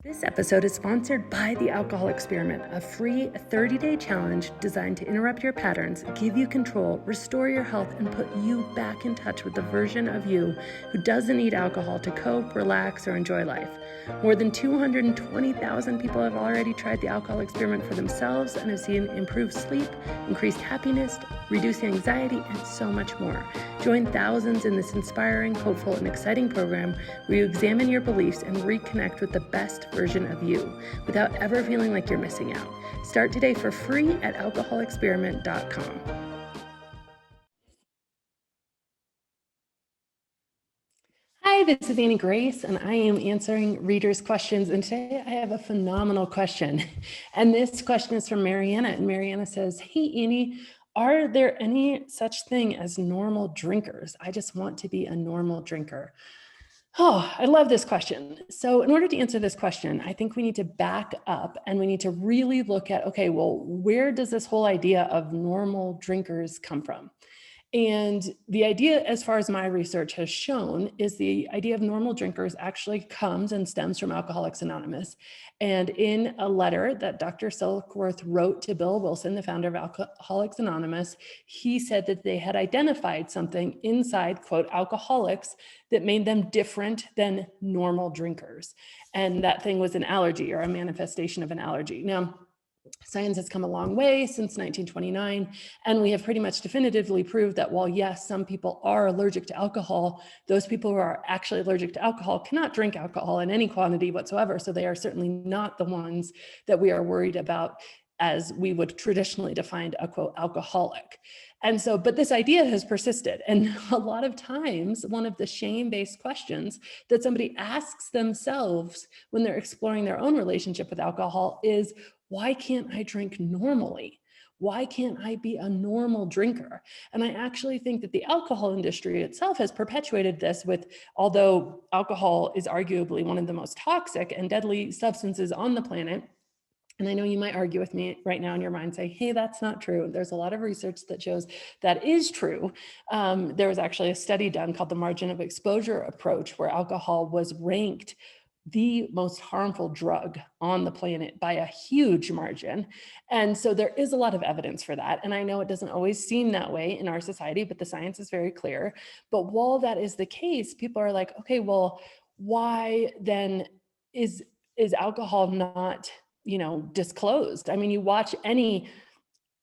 This episode is sponsored by The Alcohol Experiment, a free 30-day challenge designed to interrupt your patterns, give you control, restore your health, and put you back in touch with the version of you who doesn't need alcohol to cope, relax, or enjoy life. More than 220,000 people have already tried The Alcohol Experiment for themselves and have seen improved sleep, increased happiness, reduced anxiety, and so much more. Join thousands in this inspiring, hopeful, and exciting program where you examine your beliefs and reconnect with the best version of you without ever feeling like you're missing out. Start today for free at alcoholexperiment.com. Hi, this is Annie Grace, and I am answering readers' questions. And today I have a phenomenal question. And this question is from Mariana. And Mariana says, "Hey, Annie, are there any such thing as normal drinkers? I just want to be a normal drinker." Oh, I love this question. So in order to answer this question, I think we need to back up and we need to really look at, okay, well, where does this whole idea of normal drinkers come from? And the idea, as far as my research has shown, is the idea of normal drinkers actually comes and stems from Alcoholics Anonymous. And in a letter that Dr. Silkworth wrote to Bill Wilson, the founder of Alcoholics Anonymous, he said that they had identified something inside, quote, alcoholics that made them different than normal drinkers. And that thing was an allergy or a manifestation of an allergy. Now, science has come a long way since 1929, and we have pretty much definitively proved that while, yes, some people are allergic to alcohol, those people who are actually allergic to alcohol cannot drink alcohol in any quantity whatsoever. So they are certainly not the ones that we are worried about as we would traditionally define a, quote, alcoholic. And so, but this idea has persisted. And a lot of times, one of the shame-based questions that somebody asks themselves when they're exploring their own relationship with alcohol is, why can't I drink normally? Why can't I be a normal drinker? And I actually think that the alcohol industry itself has perpetuated this with, although alcohol is arguably one of the most toxic and deadly substances on the planet. And I know you might argue with me right now in your mind, say, hey, that's not true. There's a lot of research that shows that is true. There was actually a study done called the margin of exposure approach, where alcohol was ranked the most harmful drug on the planet by a huge margin. And so there is a lot of evidence for that. And I know it doesn't always seem that way in our society, but the science is very clear. But while that is the case, people are like, okay, well, why then is alcohol not, disclosed? I mean, you watch any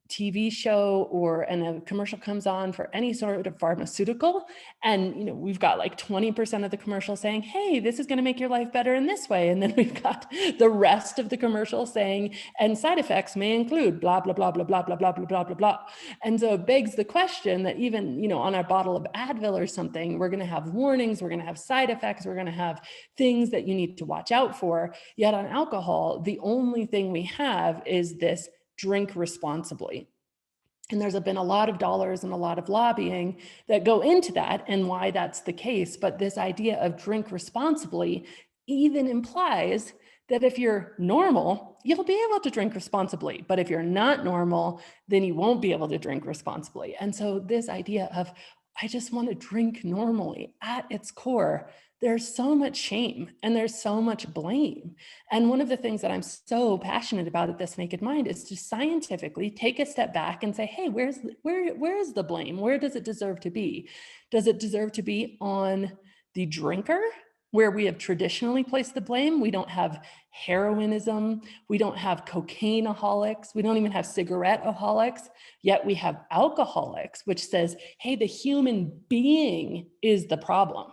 TV show and a commercial comes on for any sort of pharmaceutical, and we've got like 20% of the commercial saying, hey, this is going to make your life better in this way, and then we've got the rest of the commercial saying, and side effects may include blah blah blah blah blah blah blah blah blah blah blah. And so it begs the question that even on our bottle of Advil or something, we're going to have warnings, we're going to have side effects, we're going to have things that you need to watch out for. Yet on alcohol, the only thing we have is this: drink responsibly. And there's been a lot of dollars and a lot of lobbying that go into that and why that's the case. But this idea of drink responsibly even implies that if you're normal, you'll be able to drink responsibly. But if you're not normal, then you won't be able to drink responsibly. And so this idea of, I just want to drink normally, at its core, there's so much shame and there's so much blame. And one of the things that I'm so passionate about at This Naked Mind is to scientifically take a step back and say, hey, where is the blame? Where does it deserve to be? Does it deserve to be on the drinker, where we have traditionally placed the blame? We don't have heroinism. We don't have cocaineaholics. We don't even have cigarette-aholics. Yet we have alcoholics, which says, hey, the human being is the problem.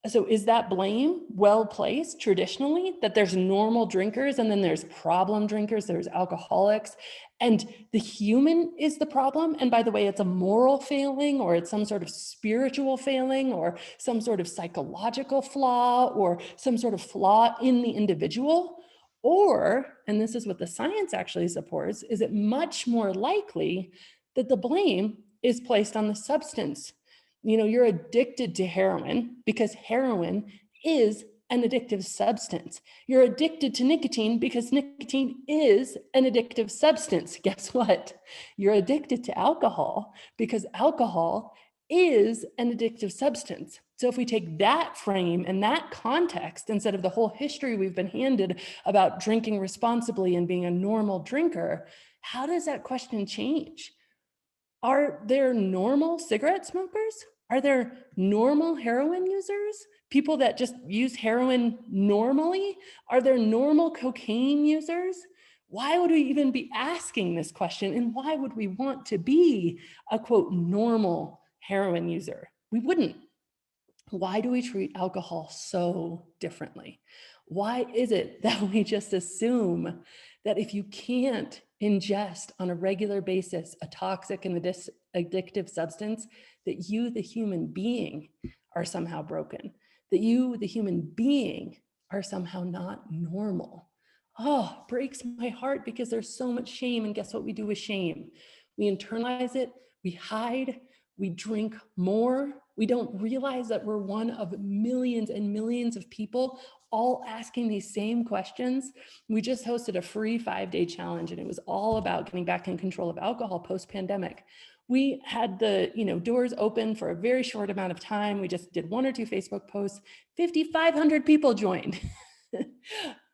So is that blame well placed traditionally, that there's normal drinkers and then there's problem drinkers, there's alcoholics, and the human is the problem? And by the way, it's a moral failing, or it's some sort of spiritual failing, or some sort of psychological flaw, or some sort of flaw in the individual? Or, and this is what the science actually supports, is it much more likely that the blame is placed on the substance? You're addicted to heroin because heroin is an addictive substance. You're addicted to nicotine because nicotine is an addictive substance. Guess what? You're addicted to alcohol because alcohol is an addictive substance. So if we take that frame and that context, instead of the whole history we've been handed about drinking responsibly and being a normal drinker, how does that question change? Are there normal cigarette smokers? Are there normal heroin users? People that just use heroin normally? Are there normal cocaine users? Why would we even be asking this question? And why would we want to be a quote normal heroin user? We wouldn't. Why do we treat alcohol so differently? Why is it that we just assume that if you can't ingest on a regular basis a toxic and addictive substance, that you, the human being, are somehow broken, that you, the human being, are somehow not normal? Oh, breaks my heart because there's so much shame. And guess what we do with shame? We internalize it, we hide, we drink more. We don't realize that we're one of millions and millions of people all asking these same questions. We just hosted a free 5-day challenge, and it was all about getting back in control of alcohol post-pandemic. We had the doors open for a very short amount of time. We just did 1 or 2 Facebook posts. 5,500 people joined.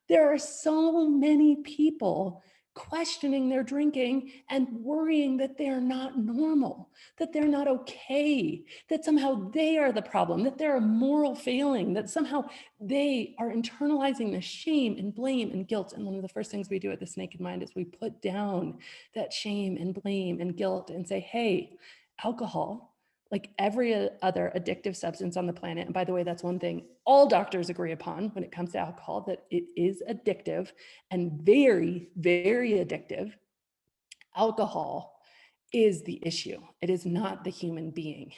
There are so many people questioning their drinking and worrying that they're not normal, that they're not okay, that somehow they are the problem, that they're a moral failing, that somehow they are internalizing the shame and blame and guilt. And one of the first things we do at This Naked Mind is we put down that shame and blame and guilt and say, hey, alcohol, like every other addictive substance on the planet, and by the way, that's one thing all doctors agree upon when it comes to alcohol, that it is addictive and very, very addictive. Alcohol is the issue. It is not the human being.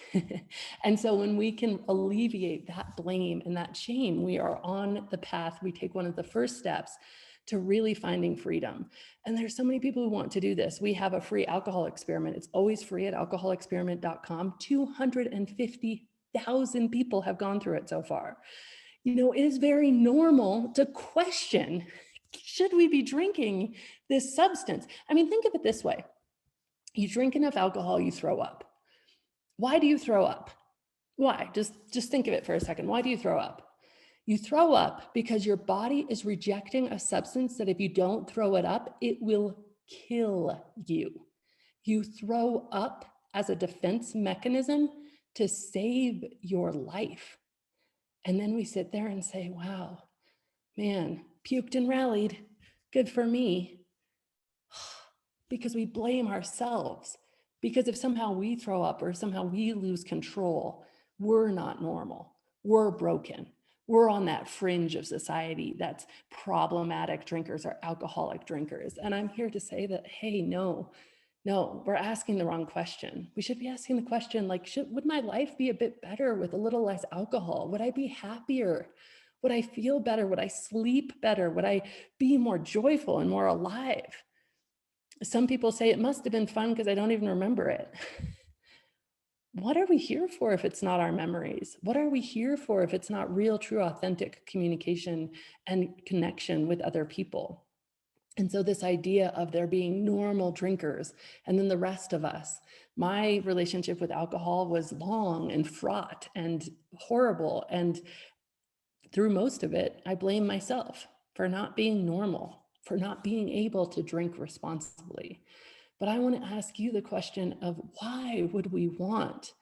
And so when we can alleviate that blame and that shame, we are on the path. We take one of the first steps to really finding freedom. And there's so many people who want to do this. We have a free alcohol experiment. It's always free at alcoholexperiment.com. 250,000 people have gone through it so far. It is very normal to question, should we be drinking this substance? I mean, think of it this way. You drink enough alcohol, you throw up. Why do you throw up? Why? Just think of it for a second. Why do you throw up? You throw up because your body is rejecting a substance that if you don't throw it up, it will kill you. You throw up as a defense mechanism to save your life. And then we sit there and say, wow, man, puked and rallied. Good for me. Because we blame ourselves. Because if somehow we throw up or somehow we lose control, we're not normal. We're broken. We're on that fringe of society that's problematic drinkers or alcoholic drinkers. And I'm here to say that, hey, no, we're asking the wrong question. We should be asking the question like, would my life be a bit better with a little less alcohol? Would I be happier? Would I feel better? Would I sleep better? Would I be more joyful and more alive? Some people say it must have been fun because I don't even remember it. What are we here for if it's not our memories? What are we here for if it's not real, true, authentic communication and connection with other people? And so this idea of there being normal drinkers and then the rest of us, my relationship with alcohol was long and fraught and horrible. And through most of it, I blame myself for not being normal, for not being able to drink responsibly. But I want to ask you the question of why would we want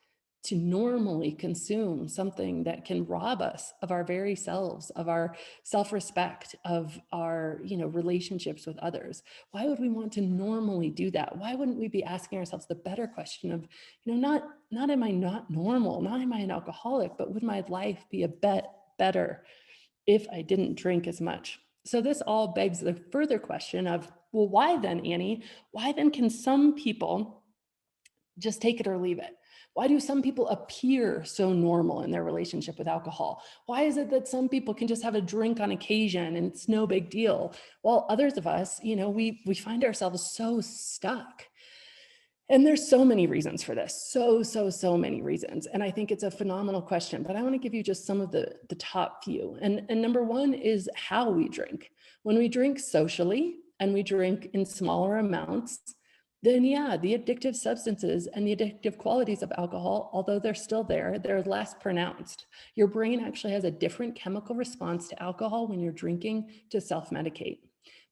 to normally consume something that can rob us of our very selves, of our self-respect, of our, relationships with others? Why would we want to normally do that? Why wouldn't we be asking ourselves the better question of, not am I not normal, not am I an alcoholic, but would my life be a bit better if I didn't drink as much? So this all begs the further question of, well, why then, Annie? Why then can some people just take it or leave it? Why do some people appear so normal in their relationship with alcohol? Why is it that some people can just have a drink on occasion and it's no big deal, while others of us, we find ourselves so stuck? And there's so many reasons for this, so many reasons. And I think it's a phenomenal question, but I want to give you just some of the top few. And number one is how we drink. When we drink socially and we drink in smaller amounts, then yeah, the addictive substances and the addictive qualities of alcohol, although they're still there, they're less pronounced. Your brain actually has a different chemical response to alcohol when you're drinking to self-medicate.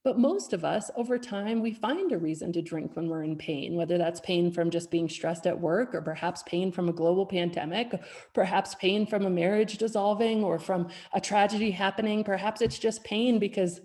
But most of us, over time, we find a reason to drink when we're in pain, whether that's pain from just being stressed at work, or perhaps pain from a global pandemic, perhaps pain from a marriage dissolving, or from a tragedy happening. Perhaps it's just pain because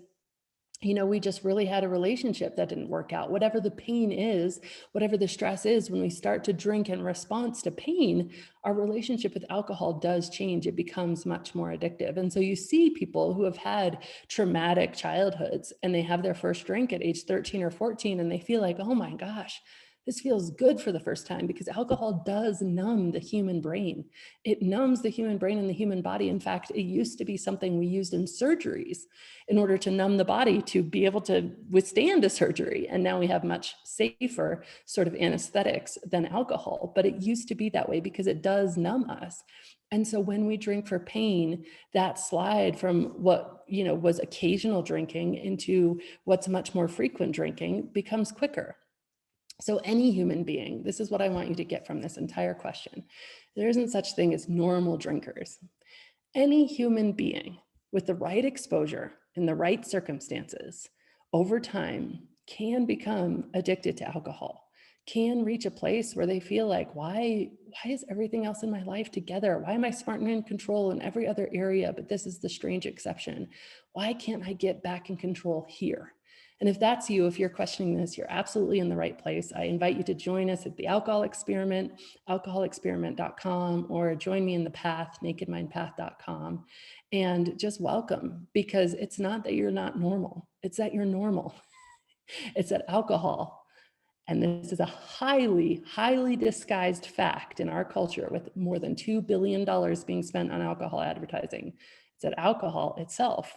we just really had a relationship that didn't work out. Whatever the pain is, whatever the stress is, when we start to drink in response to pain, our relationship with alcohol does change. It becomes much more addictive. And so you see people who have had traumatic childhoods and they have their first drink at age 13 or 14 and they feel like, oh my gosh, this feels good for the first time, because alcohol does numb the human brain. It numbs the human brain and the human body. In fact, it used to be something we used in surgeries in order to numb the body to be able to withstand a surgery. And now we have much safer sort of anesthetics than alcohol, but it used to be that way because it does numb us. And so when we drink for pain, that slide from what was occasional drinking into what's much more frequent drinking becomes quicker. So any human being, this is what I want you to get from this entire question. There isn't such thing as normal drinkers. Any human being with the right exposure in the right circumstances over time can become addicted to alcohol, can reach a place where they feel like, why is everything else in my life together? Why am I smart and in control in every other area, but this is the strange exception? Why can't I get back in control here? And if that's you, if you're questioning this, you're absolutely in the right place. I invite you to join us at the Alcohol Experiment, alcoholexperiment.com, or join me in the path, nakedmindpath.com. And just welcome, because it's not that you're not normal. It's that you're normal. It's that alcohol, and this is a highly, highly disguised fact in our culture with more than $2 billion being spent on alcohol advertising. It's that alcohol itself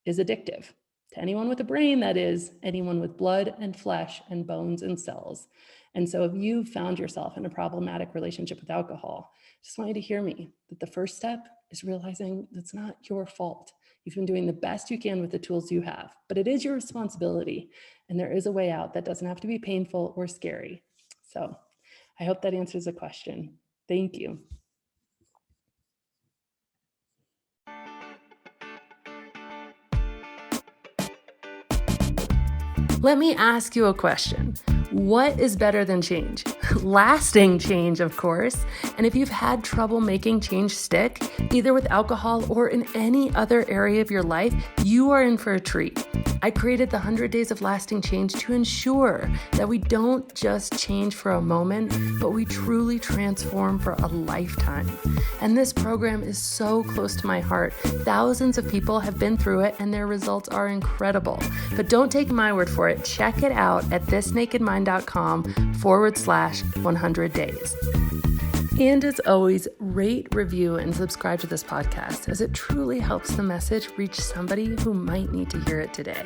is addictive. To anyone with a brain, that is, anyone with blood and flesh and bones and cells. And so if you found yourself in a problematic relationship with alcohol, I just want you to hear me, that the first step is realizing that's not your fault. You've been doing the best you can with the tools you have, but it is your responsibility. And there is a way out that doesn't have to be painful or scary. So I hope that answers the question. Thank you. Let me ask you a question. What is better than change? Lasting change, of course. And if you've had trouble making change stick, either with alcohol or in any other area of your life, you are in for a treat. I created the 100 Days of Lasting Change to ensure that we don't just change for a moment, but we truly transform for a lifetime. And this program is so close to my heart. Thousands of people have been through it and their results are incredible. But don't take my word for it. Check it out at thisnakedmind.com/100 days. And as always, rate, review, and subscribe to this podcast, as it truly helps the message reach somebody who might need to hear it today.